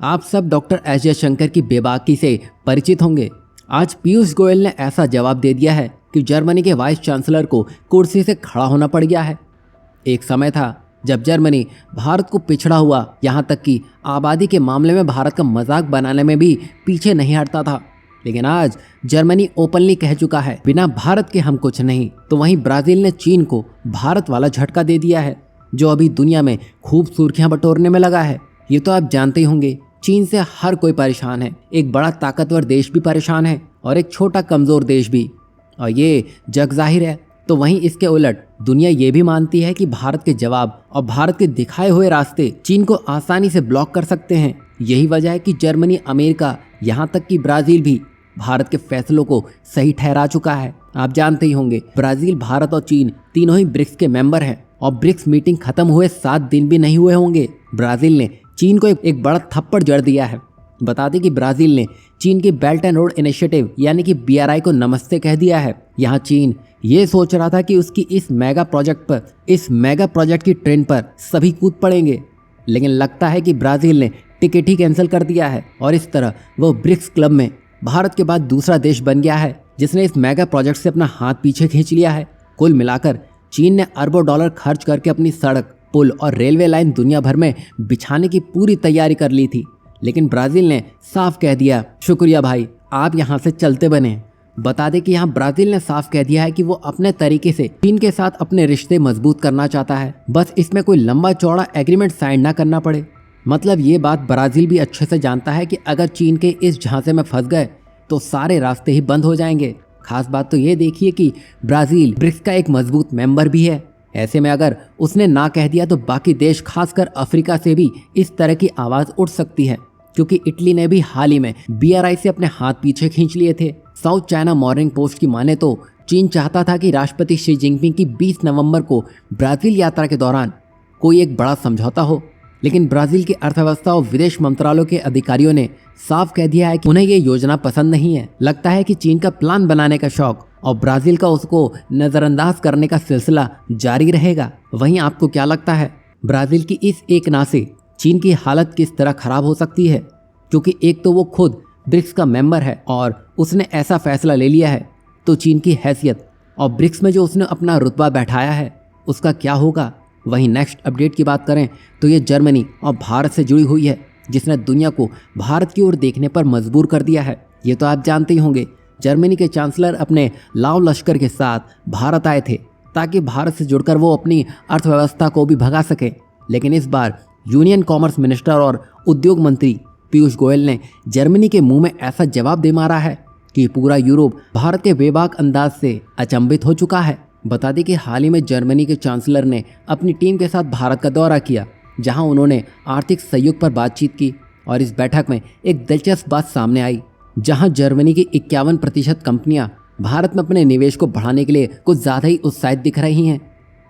आप सब doctor S Jaishankar की बेबाकी से परिचित होंगे। आज पीयूष गोयल ने ऐसा जवाब दे दिया है कि जर्मनी के वाइस चांसलर को कुर्सी से खड़ा होना पड़ गया है। एक समय था जब जर्मनी भारत को पिछड़ा हुआ, यहाँ तक कि आबादी के मामले में भारत का मजाक बनाने में भी पीछे नहीं हटता था। लेकिन आज जर्मनी ओपनली कह चुका है, बिना भारत के हम कुछ नहीं। तो वहीं ब्राजील ने चीन को भारत वाला झटका दे दिया है, जो अभी दुनिया में खूब सुर्खियां बटोरने में लगा है। ये तो आप जानते ही होंगे, चीन से हर कोई परेशान है। एक बड़ा ताकतवर देश भी परेशान है और एक छोटा कमजोर देश भी, और ये जग जाहिर है। तो वहीं इसके उलट दुनिया ये भी मानती है कि भारत के जवाब और भारत के दिखाए हुए रास्ते चीन को आसानी से ब्लॉक कर सकते हैं। यही वजह है कि जर्मनी, अमेरिका, यहाँ तक कि ब्राजील भी भारत के फैसलों को सही ठहरा चुका है। आप जानते ही होंगे, ब्राजील, भारत और चीन तीनों ही ब्रिक्स के मेंबर हैं और ब्रिक्स मीटिंग खत्म हुए 7 दिन भी नहीं हुए होंगे, ब्राजील ने चीन को एक बड़ा थप्पड़ जड़ दिया है। बता दें कि ब्राजील ने चीन की बेल्ट एंड रोड इनिशिएटिव यानी कि BRI को नमस्ते कह दिया है। यहाँ चीन ये सोच रहा था कि उसकी इस मेगा प्रोजेक्ट की ट्रेन पर सभी कूद पड़ेंगे, लेकिन लगता है कि ब्राजील ने टिकट ही कैंसिल कर दिया है और इस तरह वो ब्रिक्स क्लब में भारत के बाद दूसरा देश बन गया है जिसने इस मेगा प्रोजेक्ट से अपना हाथ पीछे खींच लिया है। कुल मिलाकर चीन ने अरबों डॉलर खर्च करके अपनी सड़क, पुल और रेलवे लाइन दुनिया भर में बिछाने की पूरी तैयारी कर ली थी, लेकिन ब्राजील ने साफ कह दिया, शुक्रिया भाई, आप यहाँ से चलते बने। बता दें कि यहाँ ब्राजील ने साफ कह दिया है कि वो अपने तरीके से चीन के साथ अपने रिश्ते मजबूत करना चाहता है, बस इसमें कोई लंबा चौड़ा एग्रीमेंट साइन ना करना पड़े। मतलब ये बात ब्राजील भी अच्छे से जानता है कि अगर चीन के इस झांसे में फंस गए तो सारे रास्ते ही बंद हो जाएंगे। खास बात तो ये देखिए कि ब्राजील ब्रिक्स का एक मजबूत मेंबर भी है। ऐसे में अगर उसने ना कह दिया तो बाकी देश, खासकर अफ्रीका से भी इस तरह की आवाज़ उठ सकती है, क्योंकि इटली ने भी हाल ही में BRI से अपने हाथ पीछे खींच लिए थे। साउथ चाइना मॉर्निंग पोस्ट की माने तो चीन चाहता था कि राष्ट्रपति शी जिनपिंग की 20 नवंबर को ब्राज़ील यात्रा के दौरान कोई एक बड़ा समझौता हो, लेकिन ब्राज़ील की अर्थव्यवस्था और विदेश मंत्रालय के अधिकारियों ने साफ कह दिया है कि उन्हें ये योजना पसंद नहीं है। लगता है कि चीन का प्लान बनाने का शौक और ब्राज़ील का उसको नज़रअंदाज करने का सिलसिला जारी रहेगा। वहीं आपको क्या लगता है, ब्राज़ील की इस एक ना से चीन की हालत किस तरह खराब हो सकती है? क्योंकि एक तो वो खुद ब्रिक्स का मेंबर है और उसने ऐसा फैसला ले लिया है, तो चीन की हैसियत और ब्रिक्स में जो उसने अपना रुतबा बैठाया है उसका क्या होगा? वहीं नेक्स्ट अपडेट की बात करें तो ये जर्मनी और भारत से जुड़ी हुई है, जिसने दुनिया को भारत की ओर देखने पर मजबूर कर दिया है। ये तो आप जानते ही होंगे, जर्मनी के चांसलर अपने लाव लश्कर के साथ भारत आए थे ताकि भारत से जुड़कर वो अपनी अर्थव्यवस्था को भी भगा सके। लेकिन इस बार यूनियन कॉमर्स मिनिस्टर और उद्योग मंत्री पीयूष गोयल ने जर्मनी के मुंह में ऐसा जवाब दे मारा है कि पूरा यूरोप भारत के बेबाक अंदाज से अचंभित हो चुका है। बता दें कि हाल ही में जर्मनी के चांसलर ने अपनी टीम के साथ भारत का दौरा किया, जहां उन्होंने आर्थिक सहयोग पर बातचीत की और इस बैठक में एक दिलचस्प बात सामने आई, जहां जर्मनी की 51% कंपनियां भारत में अपने निवेश को बढ़ाने के लिए कुछ ज़्यादा ही उत्साहित दिख रही हैं।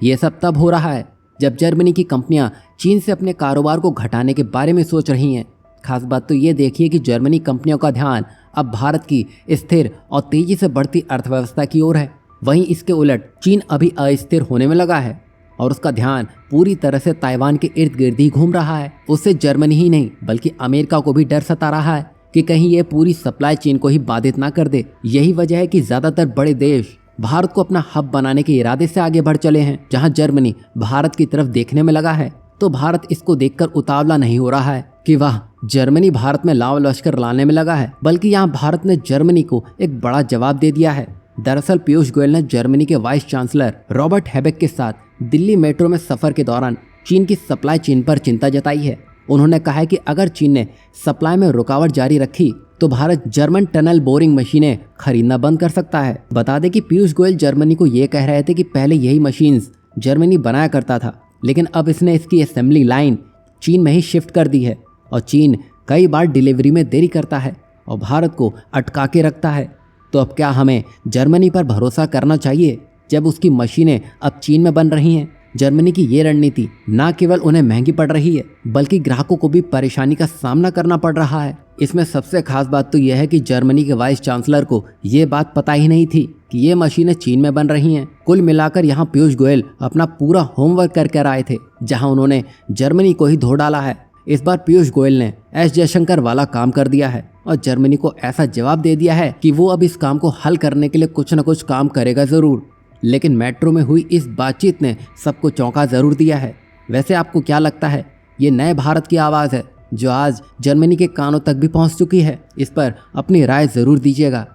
ये सब तब हो रहा है जब जर्मनी की कंपनियां चीन से अपने कारोबार को घटाने के बारे में सोच रही हैं। खास बात तो ये देखिए कि जर्मनी कंपनियों का ध्यान अब भारत की स्थिर और तेजी से बढ़ती अर्थव्यवस्था की ओर है। वहीं इसके उलट चीन अभी अस्थिर होने में लगा है और उसका ध्यान पूरी तरह से ताइवान के इर्द गिर्द ही घूम रहा है। उससे जर्मनी ही नहीं बल्कि अमेरिका को भी डर सता रहा है कि कहीं ये पूरी सप्लाई चेन को ही बाधित ना कर दे। यही वजह है कि ज्यादातर बड़े देश भारत को अपना हब बनाने के इरादे से आगे बढ़ चले हैं। जहां जर्मनी भारत की तरफ देखने में लगा है तो भारत इसको देखकर उतावला नहीं हो रहा है कि वाह, जर्मनी भारत में लाव लश्कर लाने में लगा है, बल्कि यहाँ भारत ने जर्मनी को एक बड़ा जवाब दे दिया है। दरअसल पीयूष गोयल ने जर्मनी के वाइस चांसलर रॉबर्ट हैबेक के साथ दिल्ली मेट्रो में सफर के दौरान चीन की सप्लाई चेन पर चिंता जताई है। उन्होंने कहा है कि अगर चीन ने सप्लाई में रुकावट जारी रखी तो भारत जर्मन टनल बोरिंग मशीनें खरीदना बंद कर सकता है। बता दें कि पीयूष गोयल जर्मनी को ये कह रहे थे कि पहले यही मशीन्स जर्मनी बनाया करता था, लेकिन अब इसने इसकी असेंबली लाइन चीन में ही शिफ्ट कर दी है और चीन कई बार डिलीवरी में देरी करता है और भारत को अटका के रखता है। तो अब क्या हमें जर्मनी पर भरोसा करना चाहिए जब उसकी मशीनें अब चीन में बन रही हैं? जर्मनी की ये रणनीति न केवल उन्हें महंगी पड़ रही है बल्कि ग्राहकों को भी परेशानी का सामना करना पड़ रहा है। इसमें सबसे खास बात तो यह है कि जर्मनी के वाइस चांसलर को ये बात पता ही नहीं थी कि ये मशीनें चीन में बन रही हैं। कुल मिलाकर यहाँ पीयूष गोयल अपना पूरा होमवर्क करके आए थे, जहाँ उन्होंने जर्मनी को ही धो डाला है। इस बार पीयूष गोयल ने एस जयशंकर वाला काम कर दिया है और जर्मनी को ऐसा जवाब दे दिया है कि वो अब इस काम को हल करने के लिए कुछ न कुछ काम करेगा ज़रूर। लेकिन मेट्रो में हुई इस बातचीत ने सबको चौंका ज़रूर दिया है। वैसे आपको क्या लगता है, ये नए भारत की आवाज़ है जो आज जर्मनी के कानों तक भी पहुंच चुकी है? इस पर अपनी राय ज़रूर दीजिएगा।